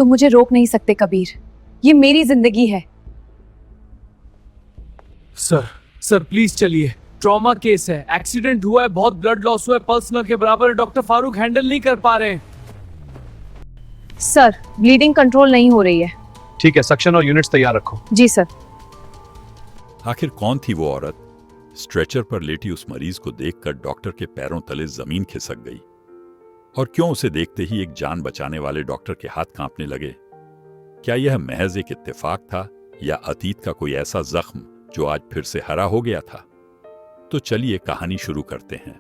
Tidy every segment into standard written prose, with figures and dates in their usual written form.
तुम मुझे रोक नहीं सकते कबीर, ये मेरी जिंदगी है। सर प्लीज चलिए, ट्रॉमा केस है, एक्सीडेंट हुआ है, बहुत ब्लड लॉस हुआ है, पल्स न के बराबर है, डॉक्टर फारूक हैंडल नहीं कर पा रहे हैं। सर, ब्लीडिंग कंट्रोल नहीं हो रही है। ठीक है, सक्शन और यूनिट्स तैयार रखो। जी सर। आखिर कौन थी वो औरत? स्ट्रेचर पर लेटी उस मरीज को देखकर डॉक्टर के पैरों तले जमीन खिसक गई। और क्यों उसे देखते ही एक जान बचाने वाले डॉक्टर के हाथ कांपने लगे? क्या यह महज एक इत्तेफाक था या अतीत का कोई ऐसा जख्म जो आज फिर से हरा हो गया था? तो चलिए कहानी शुरू करते हैं।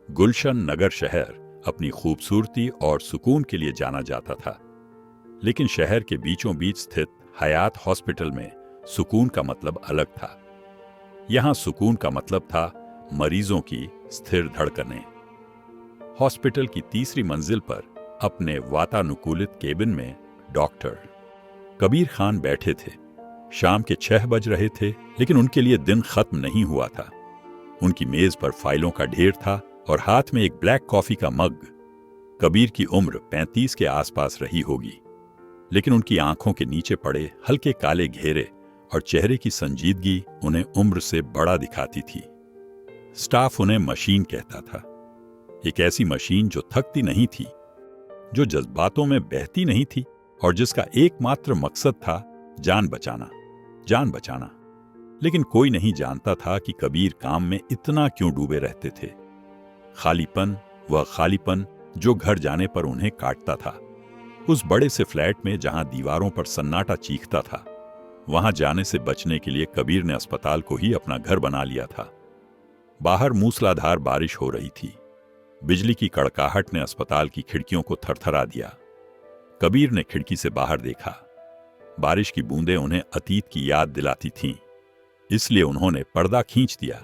गुलशन नगर शहर अपनी खूबसूरती और सुकून के लिए जाना जाता था, लेकिन शहर के बीचों बीच स्थित हयात हॉस्पिटल में सुकून का मतलब अलग था। यहां सुकून का मतलब था मरीजों की स्थिर धड़कनें। हॉस्पिटल की तीसरी मंजिल पर अपने वातानुकूलित केबिन में डॉक्टर कबीर खान बैठे थे। शाम के 6 बज रहे थे, लेकिन उनके लिए दिन खत्म नहीं हुआ था। उनकी मेज पर फाइलों का ढेर था और हाथ में एक ब्लैक कॉफी का मग। कबीर की उम्र 35 के आसपास रही होगी, लेकिन उनकी आंखों के नीचे पड़े हल्के काले घेरे और चेहरे की संजीदगी उन्हें उम्र से बड़ा दिखाती थी। स्टाफ उन्हें मशीन कहता था, एक ऐसी मशीन जो थकती नहीं थी, जो जज्बातों में बहती नहीं थी और जिसका एकमात्र मकसद था जान बचाना, जान बचाना। लेकिन कोई नहीं जानता था कि कबीर काम में इतना क्यों डूबे रहते थे। खालीपन, वह खालीपन जो घर जाने पर उन्हें काटता था। उस बड़े से फ्लैट में जहां दीवारों पर सन्नाटा चीखता था, वहां जाने से बचने के लिए कबीर ने अस्पताल को ही अपना घर बना लिया था। बाहर मूसलाधार बारिश हो रही थी। बिजली की कड़काहट ने अस्पताल की खिड़कियों को थरथरा दिया। कबीर ने खिड़की से बाहर देखा। बारिश की बूंदें उन्हें अतीत की याद दिलाती थीं, इसलिए उन्होंने पर्दा खींच दिया।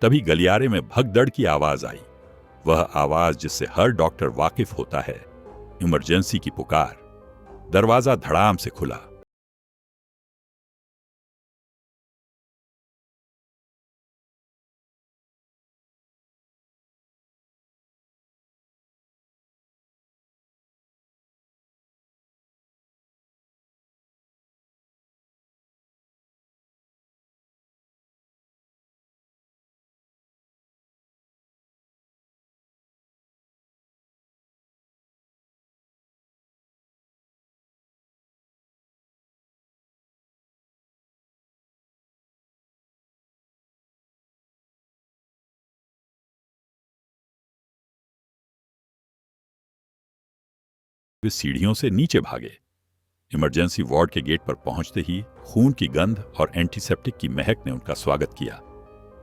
तभी गलियारे में भगदड़ की आवाज आई, वह आवाज जिससे हर डॉक्टर वाकिफ होता है, इमरजेंसी की पुकार। दरवाजा धड़ाम से खुला। वे सीढ़ियों से नीचे भागे। इमरजेंसी वार्ड के गेट पर पहुंचते ही खून की गंध और एंटीसेप्टिक की महक ने उनका स्वागत किया।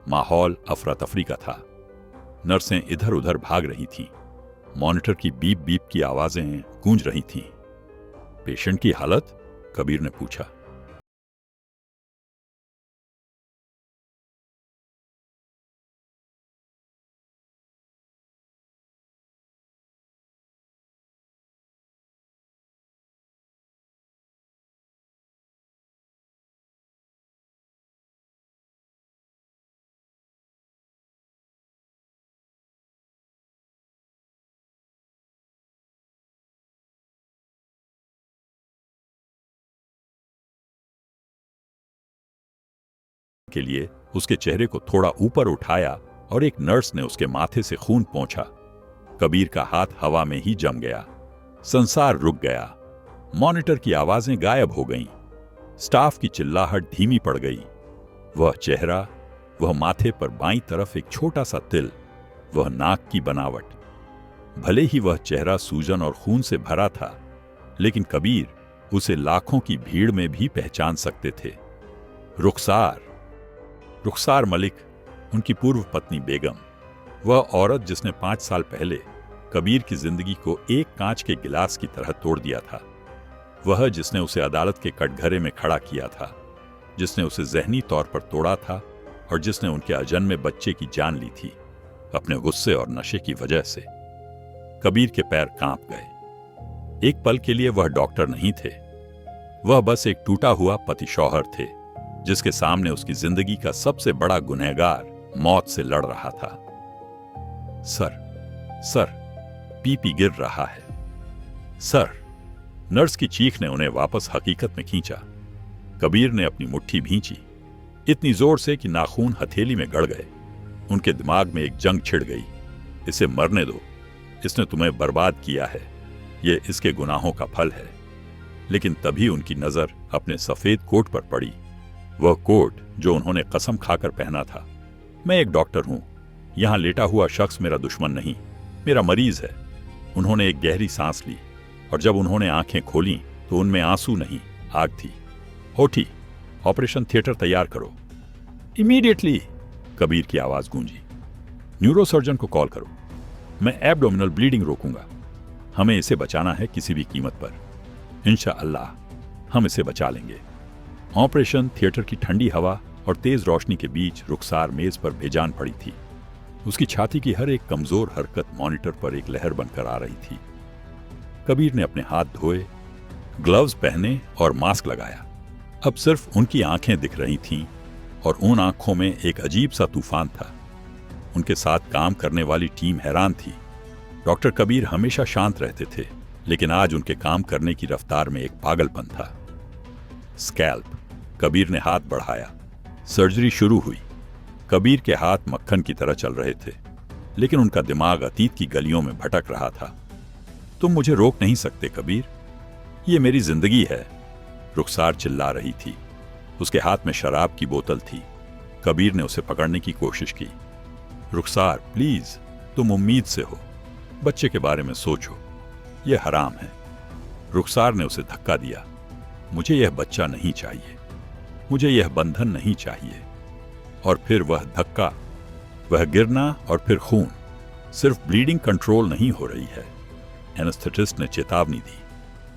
माहौल अफरा तफरी का था। नर्सें इधर उधर भाग रही थीं। मॉनिटर की बीप बीप की आवाजें गूंज रही थीं। पेशेंट की हालत? कबीर ने पूछा। के लिए उसके चेहरे को थोड़ा ऊपर उठाया और एक नर्स ने उसके माथे से खून पोंछा। कबीर का हाथ हवा में ही जम गया। संसार रुक गया। मॉनिटर की आवाजें गायब हो गईं। स्टाफ की चिल्लाहट धीमी पड़ गई। वह चेहरा, वह माथे पर बाईं तरफ एक छोटा सा तिल, वह नाक की बनावट। भले ही वह चेहरा सूजन और खून से भरा था, लेकिन कबीर उसे लाखों की भीड़ में भी पहचान सकते थे। रुखसार मलिक, उनकी पूर्व पत्नी बेगम, वह औरत जिसने 5 साल पहले कबीर की जिंदगी को एक कांच के गिलास की तरह तोड़ दिया था। वह जिसने उसे अदालत के कटघरे में खड़ा किया था, जिसने उसे जहनी तौर पर तोड़ा था और जिसने उनके अजन्मे बच्चे की जान ली थी अपने गुस्से और नशे की वजह से। कबीर के पैर कांप गए। एक पल के लिए वह डॉक्टर नहीं थे, वह बस एक टूटा हुआ पति शौहर थे, जिसके सामने उसकी जिंदगी का सबसे बड़ा गुनहगार मौत से लड़ रहा था। सर, पीपी गिर रहा है। सर, नर्स की चीख ने उन्हें वापस हकीकत में खींचा। कबीर ने अपनी मुट्ठी भींची, इतनी जोर से कि नाखून हथेली में गड़ गए। उनके दिमाग में एक जंग छिड़ गई। इसे मरने दो, इसने तुम्हें बर्बाद किया है, ये इसके गुनाहों का फल है। लेकिन तभी उनकी नजर अपने सफेद कोट पर पड़ी, वह कोट जो उन्होंने कसम खाकर पहना था। मैं एक डॉक्टर हूं, यहां लेटा हुआ शख्स मेरा दुश्मन नहीं, मेरा मरीज है। उन्होंने एक गहरी सांस ली और जब उन्होंने आंखें खोली तो उनमें आंसू नहीं, आग थी। होठी, ऑपरेशन थिएटर तैयार करो इमीडिएटली, कबीर की आवाज गूंजी। न्यूरोसर्जन को कॉल करो, मैं एब्डोमिनल ब्लीडिंग रोकूंगा। हमें इसे बचाना है किसी भी कीमत पर। इंशाअल्लाह हम इसे बचा लेंगे। ऑपरेशन थिएटर की ठंडी हवा और तेज रोशनी के बीच रुखसार मेज पर बेजान पड़ी थी। उसकी छाती की हर एक कमजोर हरकत मॉनिटर पर एक लहर बनकर आ रही थी। कबीर ने अपने हाथ धोए, ग्लव्स पहने और मास्क लगाया। अब सिर्फ उनकी आंखें दिख रही थीं और उन आंखों में एक अजीब सा तूफान था। उनके साथ काम करने वाली टीम हैरान थी। डॉक्टर कबीर हमेशा शांत रहते थे, लेकिन आज उनके काम करने की रफ्तार में एक पागलपन था। स्कैल्प, कबीर ने हाथ बढ़ाया। सर्जरी शुरू हुई। कबीर के हाथ मक्खन की तरह चल रहे थे, लेकिन उनका दिमाग अतीत की गलियों में भटक रहा था। तुम मुझे रोक नहीं सकते कबीर, ये मेरी जिंदगी है, रुखसार चिल्ला रही थी। उसके हाथ में शराब की बोतल थी। कबीर ने उसे पकड़ने की कोशिश की। रुखसार प्लीज, तुम उम्मीद से हो, बच्चे के बारे में सोचो, यह हराम है। रुखसार ने उसे धक्का दिया। मुझे यह बच्चा नहीं चाहिए, मुझे यह बंधन नहीं चाहिए। और फिर वह धक्का, वह गिरना और फिर खून। सिर्फ ब्लीडिंग कंट्रोल नहीं हो रही है। एनेस्थेटिस्ट ने चेतावनी दी।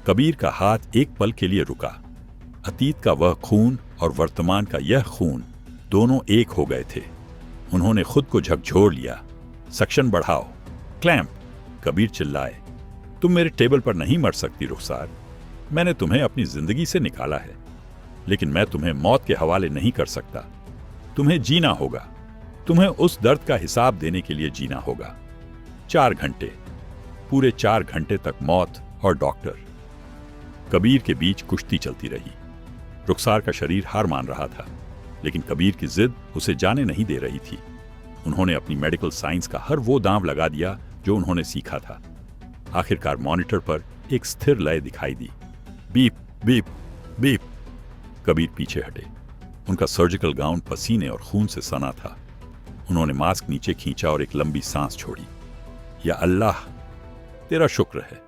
कबीर का हाथ एक पल के लिए रुका। अतीत का वह खून और वर्तमान का यह खून दोनों एक हो गए थे। उन्होंने खुद को झकझोर लिया। सक्शन बढ़ाओ, क्लैंप, कबीर चिल्लाए। तुम मेरे टेबल पर नहीं मर सकती रुखसार, मैंने तुम्हें अपनी जिंदगी से निकाला है, लेकिन मैं तुम्हें मौत के हवाले नहीं कर सकता। तुम्हें जीना होगा, तुम्हें उस दर्द का हिसाब देने के लिए जीना होगा। 4 घंटे, पूरे 4 घंटे तक मौत और डॉक्टर। कबीर के बीच कुश्ती चलती रही। रुखसार का शरीर हार मान रहा था, लेकिन कबीर की जिद उसे जाने नहीं दे रही थी। उन्होंने अपनी मेडिकल साइंस का हर वो दांव लगा दिया जो उन्होंने सीखा था। आखिरकार मॉनिटर पर एक स्थिर लय दिखाई दी। Beep beep beep. कबीर पीछे हटे। उनका सर्जिकल गाउन पसीने और खून से सना था। उन्होंने मास्क नीचे खींचा और एक लंबी सांस छोड़ी। या अल्लाह, तेरा शुक्र है।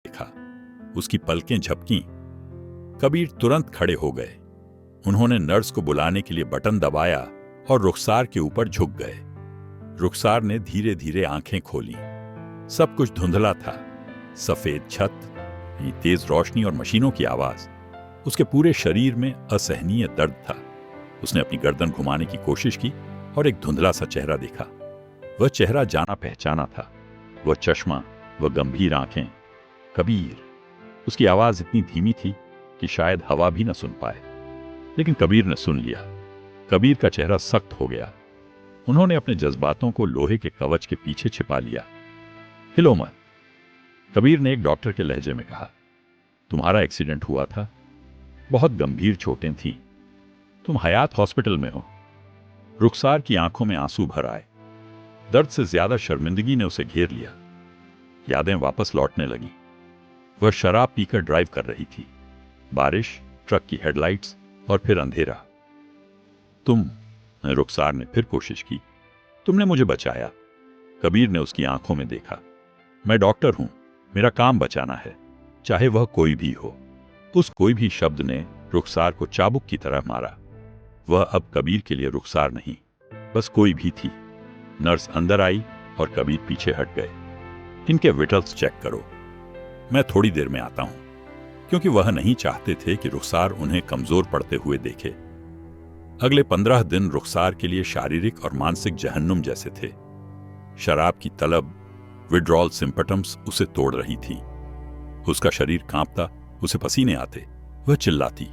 देखा, उसकी पलकें झपकी। कबीर तुरंत खड़े हो गए। उन्होंने नर्स को बुलाने के लिए बटन दबाया और रुखसार के ऊपर झुक गए। रुखसार ने धीरे धीरे आंखें खोली। सब कुछ धुंधला था। सफेद छत, तेज रोशनी और मशीनों की आवाज। उसके पूरे शरीर में असहनीय दर्द था। उसने अपनी गर्दन घुमाने की कोशिश की और एक धुंधला सा चेहरा देखा। वह चेहरा जाना पहचाना था। वह चश्मा, वह गंभीर आंखें। कबीर, उसकी आवाज इतनी धीमी थी कि शायद हवा भी न सुन पाए, लेकिन कबीर ने सुन लिया। कबीर का चेहरा सख्त हो गया। उन्होंने अपने जज्बातों को लोहे के कवच के पीछे छिपा लिया। हिलो मत, कबीर ने एक डॉक्टर के लहजे में कहा। तुम्हारा एक्सीडेंट हुआ था, बहुत गंभीर चोटें थीं। तुम हयात हॉस्पिटल में हो। रुखसार की आंखों में आंसू भर आए। दर्द से ज्यादा शर्मिंदगी ने उसे घेर लिया। यादें वापस लौटने लगी। वह शराब पीकर ड्राइव कर रही थी। बारिश, ट्रक की हेडलाइट्स और फिर अंधेरा। रुखसार ने फिर कोशिश की। तुमने मुझे बचाया। कबीर ने उसकी आंखों में देखा। मैं डॉक्टर हूं, मेरा काम बचाना है, चाहे वह कोई भी हो। उस कोई भी शब्द ने रुखसार को चाबुक की तरह मारा। वह अब कबीर के लिए रुखसार नहीं, बस कोई भी थी। नर्स अंदर आई और कबीर पीछे हट गए। इनके विटल्स चेक करो, मैं थोड़ी देर में आता हूं, क्योंकि वह नहीं चाहते थे कि रुखसार उन्हें कमजोर पड़ते हुए देखे। अगले 15 दिन रुखसार के लिए शारीरिक और मानसिक जहन्नुम जैसे थे। शराब की तलब, विड्रॉल सिम्पटम्स उसे तोड़ रही थी। उसका शरीर कांपता, उसे पसीने आते, वह चिल्लाती।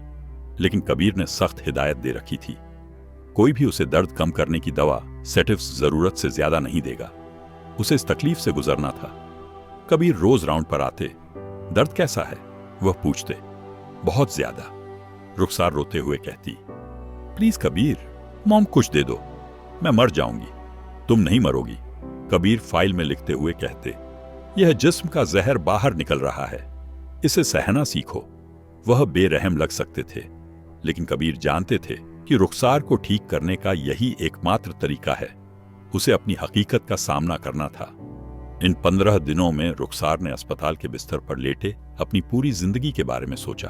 लेकिन कबीर ने सख्त हिदायत दे रखी थी, कोई भी उसे दर्द कम करने की दवा, सेटिव्स जरूरत से ज्यादा नहीं देगा। उसे इस तकलीफ से गुजरना था। कबीर रोज राउंड पर आते। दर्द कैसा है, वह पूछते। बहुत ज्यादा, रुखसार रोते हुए कहती। प्लीज कबीर, मॉम कुछ दे दो, मैं मर जाऊंगी। तुम नहीं मरोगी, कबीर फाइल में लिखते हुए कहते। यह जिस्म का जहर बाहर निकल रहा है, इसे सहना सीखो। वह बेरहम लग सकते थे, लेकिन कबीर जानते थे कि रुखसार को ठीक करने का यही एकमात्र तरीका है। उसे अपनी हकीकत का सामना करना था। इन 15 दिनों में रुखसार ने अस्पताल के बिस्तर पर लेटे अपनी पूरी जिंदगी के बारे में सोचा।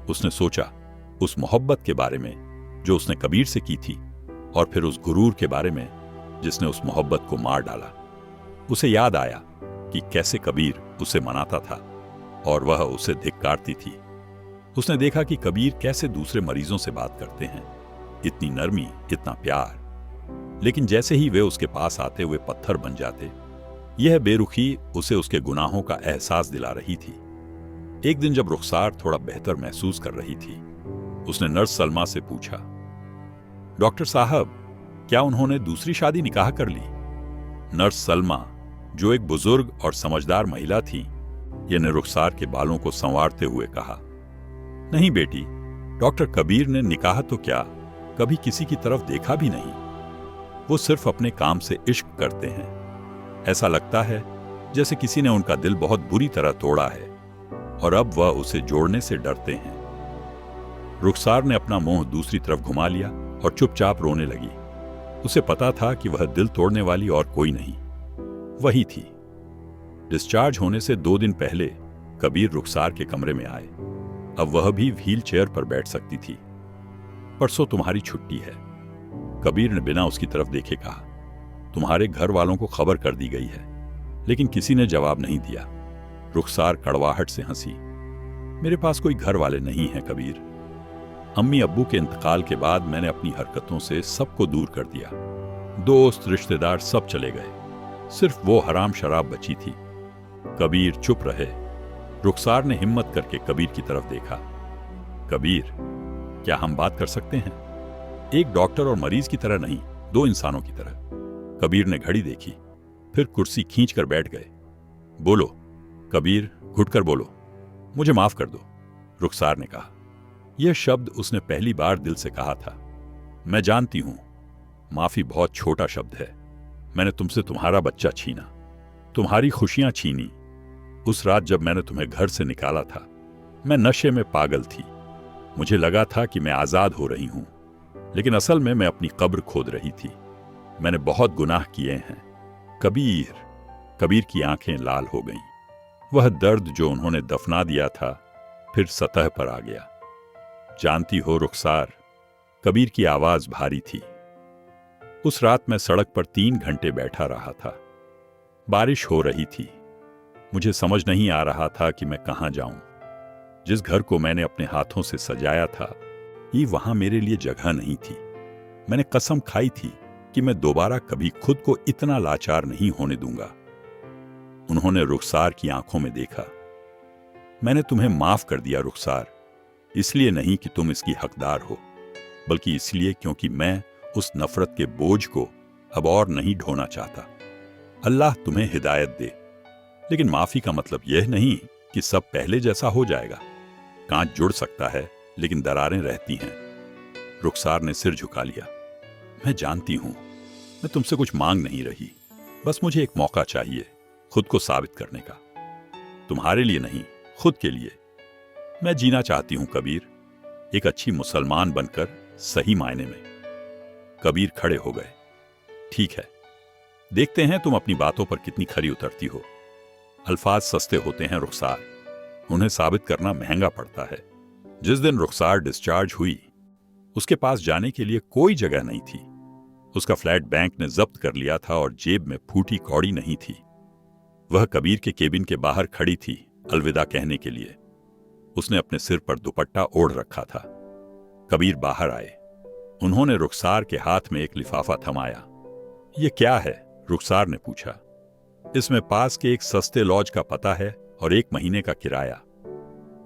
उसने सोचा उस मोहब्बत के बारे में जो उसने कबीर से की थी, और फिर उस गुरूर के बारे में जिसने उस मोहब्बत को मार डाला। उसे याद आया कि कैसे कबीर उसे मनाता था और वह उसे धिक्कारती थी। उसने देखा कि कबीर कैसे दूसरे मरीजों से बात करते हैं, इतनी नरमी, इतना प्यार, लेकिन जैसे ही वे उसके पास आते वे पत्थर बन जाते। यह बेरुखी उसे उसके गुनाहों का एहसास दिला रही थी। एक दिन जब रुखसार थोड़ा बेहतर महसूस कर रही थी, उसने नर्स सलमा से पूछा, डॉक्टर साहब, क्या उन्होंने दूसरी शादी निकाह कर ली? नर्स सलमा, जो एक बुजुर्ग और समझदार महिला थी, ने रुखसार के बालों को संवारते हुए कहा, नहीं बेटी, डॉक्टर कबीर ने निकाह तो क्या, कभी किसी की तरफ देखा भी नहीं। वो सिर्फ अपने काम से इश्क करते हैं। ऐसा लगता है जैसे किसी ने उनका दिल बहुत बुरी तरह तोड़ा है और अब वह उसे जोड़ने से डरते हैं। रुखसार ने अपना मुंह दूसरी तरफ घुमा लिया और चुपचाप रोने लगी। उसे पता था कि वह दिल तोड़ने वाली और कोई नहीं, वही थी। डिस्चार्ज होने से 2 दिन पहले कबीर रुखसार के कमरे में आए। अब वह भी व्हील चेयर पर बैठ सकती थी। परसों तुम्हारी छुट्टी है, कबीर ने बिना उसकी तरफ देखे कहा। तुम्हारे घर वालों को खबर कर दी गई है, लेकिन किसी ने जवाब नहीं दिया। रुखसार कड़वाहट से हंसी। मेरे पास कोई घर वाले नहीं हैं कबीर। अम्मी अब्बू के इंतकाल के बाद मैंने अपनी हरकतों से सबको दूर कर दिया। दोस्त, रिश्तेदार सब चले गए, सिर्फ वो हराम शराब बची थी। कबीर चुप रहे। रुखसार ने हिम्मत करके कबीर की तरफ देखा। कबीर, क्या हम बात कर सकते हैं? एक डॉक्टर और मरीज की तरह नहीं, 2 इंसानों की तरह। कबीर ने घड़ी देखी, फिर कुर्सी खींचकर बैठ गए। बोलो कबीर, घुटकर बोलो, मुझे माफ कर दो, रुखसार ने कहा। यह शब्द उसने पहली बार दिल से कहा था। मैं जानती हूं, माफी बहुत छोटा शब्द है। मैंने तुमसे तुम्हारा बच्चा छीना, तुम्हारी खुशियां छीनी। उस रात जब मैंने तुम्हें घर से निकाला था, मैं नशे में पागल थी। मुझे लगा था कि मैं आजाद हो रही हूं, लेकिन असल में मैं अपनी कब्र खोद रही थी। मैंने बहुत गुनाह किए हैं कबीर। कबीर की आंखें लाल हो गईं। वह दर्द जो उन्होंने दफना दिया था फिर सतह पर आ गया। जानती हो रुखसार, कबीर की आवाज भारी थी। उस रात मैं सड़क पर 3 घंटे बैठा रहा था। बारिश हो रही थी। मुझे समझ नहीं आ रहा था कि मैं कहां जाऊं। जिस घर को मैंने अपने हाथों से सजाया था, ये वहां मेरे लिए जगह नहीं थी। मैंने कसम खाई थी कि मैं दोबारा कभी खुद को इतना लाचार नहीं होने दूंगा। उन्होंने रुखसार की आंखों में देखा। मैंने तुम्हें माफ कर दिया रुखसार, इसलिए नहीं कि तुम इसकी हकदार हो, बल्कि इसलिए क्योंकि मैं उस नफरत के बोझ को अब और नहीं ढोना चाहता। अल्लाह तुम्हें हिदायत दे। लेकिन माफी का मतलब यह नहीं कि सब पहले जैसा हो जाएगा। कांच जुड़ सकता है, लेकिन दरारें रहती हैं। रुखसार ने सिर झुका लिया। मैं जानती हूं, मैं तुमसे कुछ मांग नहीं रही, बस मुझे एक मौका चाहिए खुद को साबित करने का। तुम्हारे लिए नहीं, खुद के लिए। मैं जीना चाहती हूं कबीर, एक अच्छी मुसलमान बनकर, सही मायने में। कबीर खड़े हो गए। ठीक है, देखते हैं तुम अपनी बातों पर कितनी खरी उतरती हो। अल्फाज सस्ते होते हैं रुखसार, उन्हें साबित करना महंगा पड़ता है। जिस दिन रुखसार डिस्चार्ज हुई, उसके पास जाने के लिए कोई जगह नहीं थी। उसका फ्लैट बैंक ने जब्त कर लिया था और जेब में फूटी कौड़ी नहीं थी। वह कबीर के केबिन के बाहर खड़ी थी, अलविदा कहने के लिए। उसने अपने सिर पर दुपट्टा ओढ़ रखा था। कबीर बाहर आए। उन्होंने रुखसार के हाथ में एक लिफाफा थमाया। यह क्या है? रुखसार ने पूछा। इसमें पास के एक सस्ते लॉज का पता है और 1 महीने का किराया,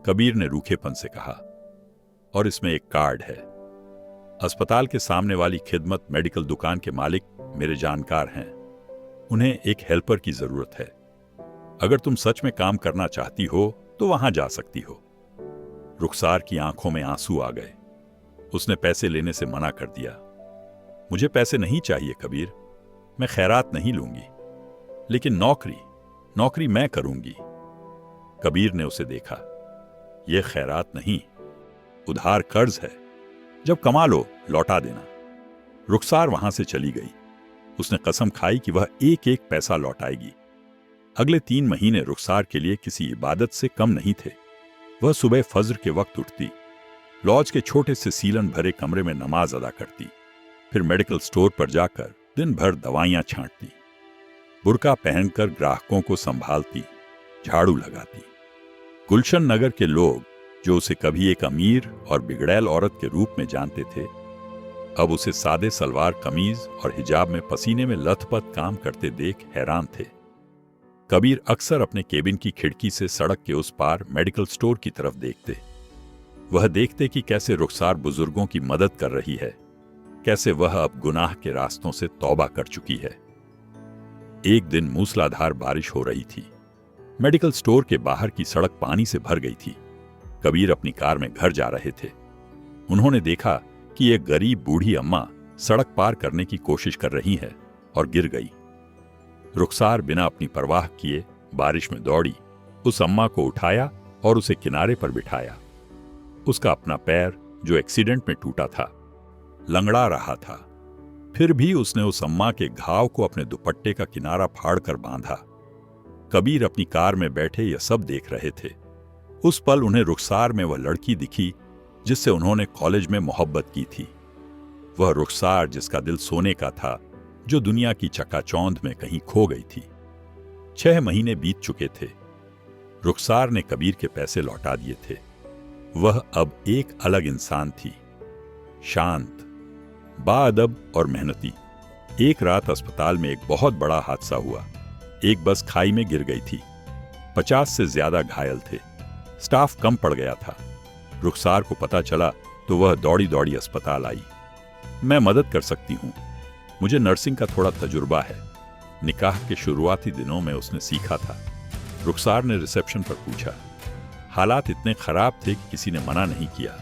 कबीर ने रूखेपन से कहा। और इसमें एक कार्ड है। अस्पताल के सामने वाली खिदमत मेडिकल दुकान के मालिक मेरे जानकार हैं। उन्हें एक हेल्पर की जरूरत है। अगर तुम सच में काम करना चाहती हो तो वहां जा सकती हो। रुखसार की आंखों में आंसू आ गए। उसने पैसे लेने से मना कर दिया। मुझे पैसे नहीं चाहिए कबीर, मैं खैरात नहीं लूंगी, लेकिन नौकरी मैं करूंगी। कबीर ने उसे देखा। यह खैरात नहीं, उधार कर्ज है। जब कमा लो लौटा देना। रुखसार वहां से चली गई। उसने कसम खाई कि वह एक एक पैसा लौटाएगी। अगले 3 महीने रुखसार के लिए किसी इबादत से कम नहीं थे। वह सुबह फज्र के वक्त उठती, लॉज के छोटे से सीलन भरे कमरे में नमाज अदा करती, फिर मेडिकल स्टोर पर जाकर दिन भर दवाइयां छांटती, बुर्का पहनकर ग्राहकों को संभालती, झाड़ू लगाती। गुलशन नगर के लोग, जो उसे कभी एक अमीर और बिगड़ैल औरत के रूप में जानते थे, अब उसे सादे सलवार कमीज और हिजाब में पसीने में लथपथ काम करते देख हैरान थे। कबीर अक्सर अपने केबिन की खिड़की से सड़क के उस पार मेडिकल स्टोर की तरफ देखते। वह देखते कि कैसे रुखसार बुजुर्गों की मदद कर रही है, कैसे वह अब गुनाह के रास्तों से तौबा कर चुकी है। एक दिन मूसलाधार बारिश हो रही थी। मेडिकल स्टोर के बाहर की सड़क पानी से भर गई थी। कबीर अपनी कार में घर जा रहे थे। उन्होंने देखा कि एक गरीब बूढ़ी अम्मा सड़क पार करने की कोशिश कर रही है और गिर गई। रुखसार बिना अपनी परवाह किए बारिश में दौड़ी, उस अम्मा को उठाया और उसे किनारे पर बिठाया। उसका अपना पैर, जो एक्सीडेंट में टूटा था, लंगड़ा रहा था। फिर भी उसने उस अम्मा के घाव को अपने दुपट्टे का किनारा फाड़कर बांधा। कबीर अपनी कार में बैठे यह सब देख रहे थे। उस पल उन्हें रुखसार में वह लड़की दिखी जिससे उन्होंने कॉलेज में मोहब्बत की थी। वह रुखसार जिसका दिल सोने का था, जो दुनिया की चकाचौंध में कहीं खो गई थी। 6 महीने बीत चुके थे। रुखसार ने कबीर के पैसे लौटा दिए थे। वह अब एक अलग इंसान थी, शांत, बाअदब और मेहनती। एक रात अस्पताल में एक बहुत बड़ा हादसा हुआ। एक बस खाई में गिर गई थी। 50 से ज्यादा घायल थे। स्टाफ कम पड़ गया था। रुखसार को पता चला तो वह दौड़ी दौड़ी अस्पताल आई। मैं मदद कर सकती हूँ, मुझे नर्सिंग का थोड़ा तजुर्बा है। निकाह के शुरुआती दिनों में उसने सीखा था। रुखसार ने रिसेप्शन पर पूछा। हालात इतने खराब थे कि किसी ने मना नहीं किया।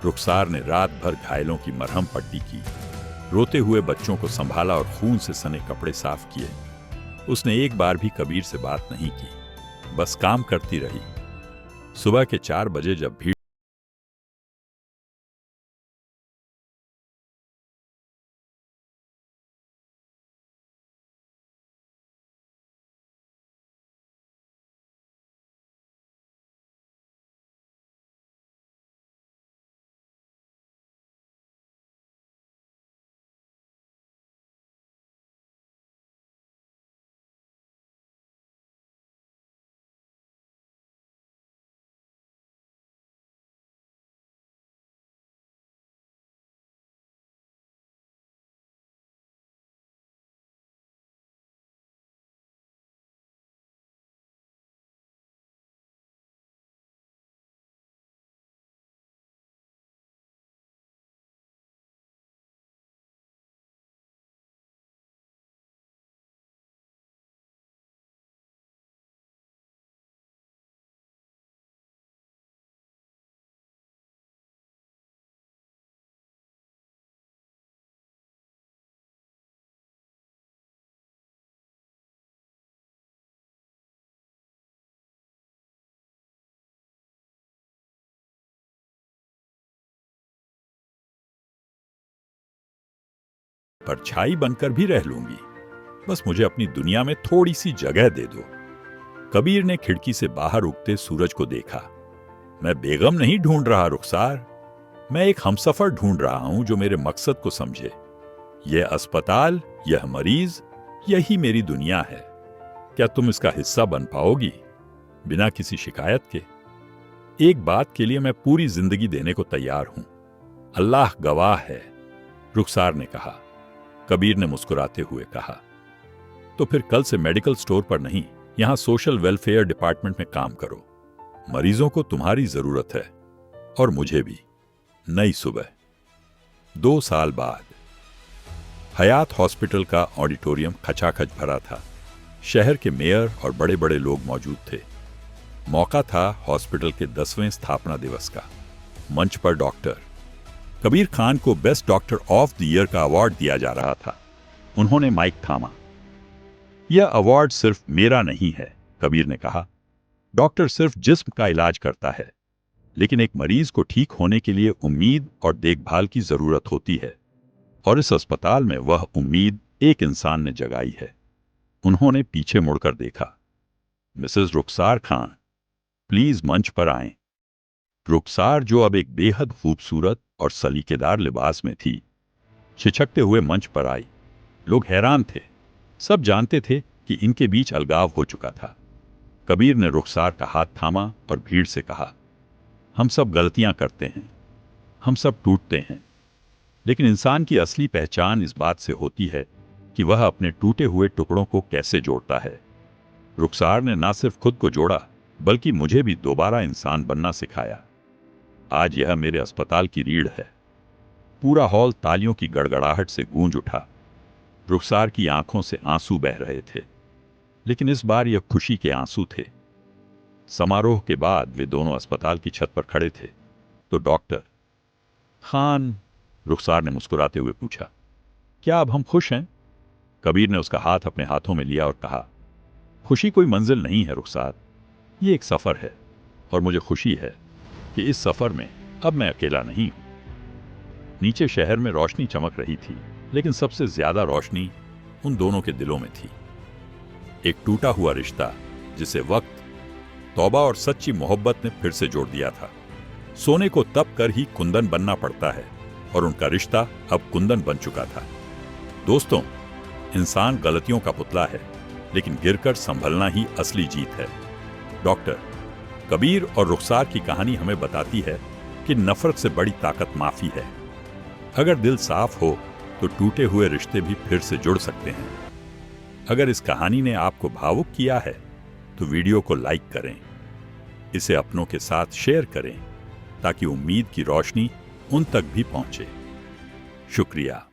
रुखसार ने रात भर घायलों की मरहम पट्टी की, रोते हुए बच्चों को संभाला और खून से सने कपड़े साफ किए। उसने एक बार भी कबीर से बात नहीं की, बस काम करती रही। सुबह के 4 बजे जब भीड़ परछाई बनकर भी रह लूंगी, बस मुझे अपनी दुनिया में थोड़ी सी जगह दे दो। कबीर ने खिड़की से बाहर उगते सूरज को देखा। मैं बेगम नहीं ढूंढ रहा रुखसार, मैं एक हमसफर ढूंढ रहा हूं जो मेरे मकसद को समझे। यह अस्पताल, यह मरीज, यही मेरी दुनिया है। क्या तुम इसका हिस्सा बन पाओगी बिना किसी शिकायत के? एक बात के लिए मैं पूरी जिंदगी देने को तैयार हूं, अल्लाह गवाह है, रुखसार ने कहा। कबीर ने मुस्कुराते हुए कहा, तो फिर कल से मेडिकल स्टोर पर नहीं, यहां सोशल वेलफेयर डिपार्टमेंट में काम करो। मरीजों को तुम्हारी जरूरत है और मुझे भी। नई सुबह। 2 साल बाद हयात हॉस्पिटल का ऑडिटोरियम खचाखच भरा था। शहर के मेयर और बड़े बड़े लोग मौजूद थे। मौका था हॉस्पिटल के 10वें स्थापना दिवस का। मंच पर डॉक्टर कबीर खान को best doctor of the year का अवार्ड दिया जा रहा था। उन्होंने माइक थामा। यह अवार्ड सिर्फ मेरा नहीं है, कबीर ने कहा। डॉक्टर सिर्फ जिस्म का इलाज करता है, लेकिन एक मरीज को ठीक होने के लिए उम्मीद और देखभाल की जरूरत होती है, और इस अस्पताल में वह उम्मीद एक इंसान ने जगाई है। उन्होंने पीछे मुड़कर देखा। मिसेस रुखसार खान, प्लीज मंच पर आएं। रुखसार, जो अब एक बेहद खूबसूरत और सलीकेदार लिबास में थी, छिछकते हुए मंच पर आई। लोग हैरान थे। सब जानते थे कि इनके बीच अलगाव हो चुका था। कबीर ने रुखसार का हाथ थामा और भीड़ से कहा, हम सब गलतियां करते हैं, हम सब टूटते हैं, लेकिन इंसान की असली पहचान इस बात से होती है कि वह अपने टूटे हुए टुकड़ों को कैसे जोड़ता है। रुखसार ने ना सिर्फ खुद को जोड़ा, बल्कि मुझे भी दोबारा इंसान बनना सिखाया। आज यह मेरे अस्पताल की रीढ़ है। पूरा हॉल तालियों की गड़गड़ाहट से गूंज उठा। रुखसार की आंखों से आंसू बह रहे थे, लेकिन इस बार यह खुशी के आंसू थे। समारोह के बाद वे दोनों अस्पताल की छत पर खड़े थे। तो डॉक्टर खान, रुखसार ने मुस्कुराते हुए पूछा, क्या अब हम खुश हैं? कबीर ने उसका हाथ अपने हाथों में लिया और कहा, खुशी कोई मंजिल नहीं है रुखसार, ये एक सफर है, और मुझे खुशी है कि इस सफर में अब मैं अकेला नहीं हूं। नीचे शहर में रोशनी चमक रही थी, लेकिन सबसे ज्यादा रोशनी उन दोनों के दिलों में थी। एक टूटा हुआ रिश्ता जिसे वक्त, तौबा और सच्ची मोहब्बत ने फिर से जोड़ दिया था। सोने को तप कर ही कुंदन बनना पड़ता है, और उनका रिश्ता अब कुंदन बन चुका था। दोस्तों, इंसान गलतियों का पुतला है, लेकिन गिरकर संभलना ही असली जीत है। डॉक्टर कबीर और रुखसार की कहानी हमें बताती है कि नफरत से बड़ी ताकत माफी है। अगर दिल साफ हो तो टूटे हुए रिश्ते भी फिर से जुड़ सकते हैं। अगर इस कहानी ने आपको भावुक किया है तो वीडियो को लाइक करें, इसे अपनों के साथ शेयर करें, ताकि उम्मीद की रोशनी उन तक भी पहुंचे। शुक्रिया।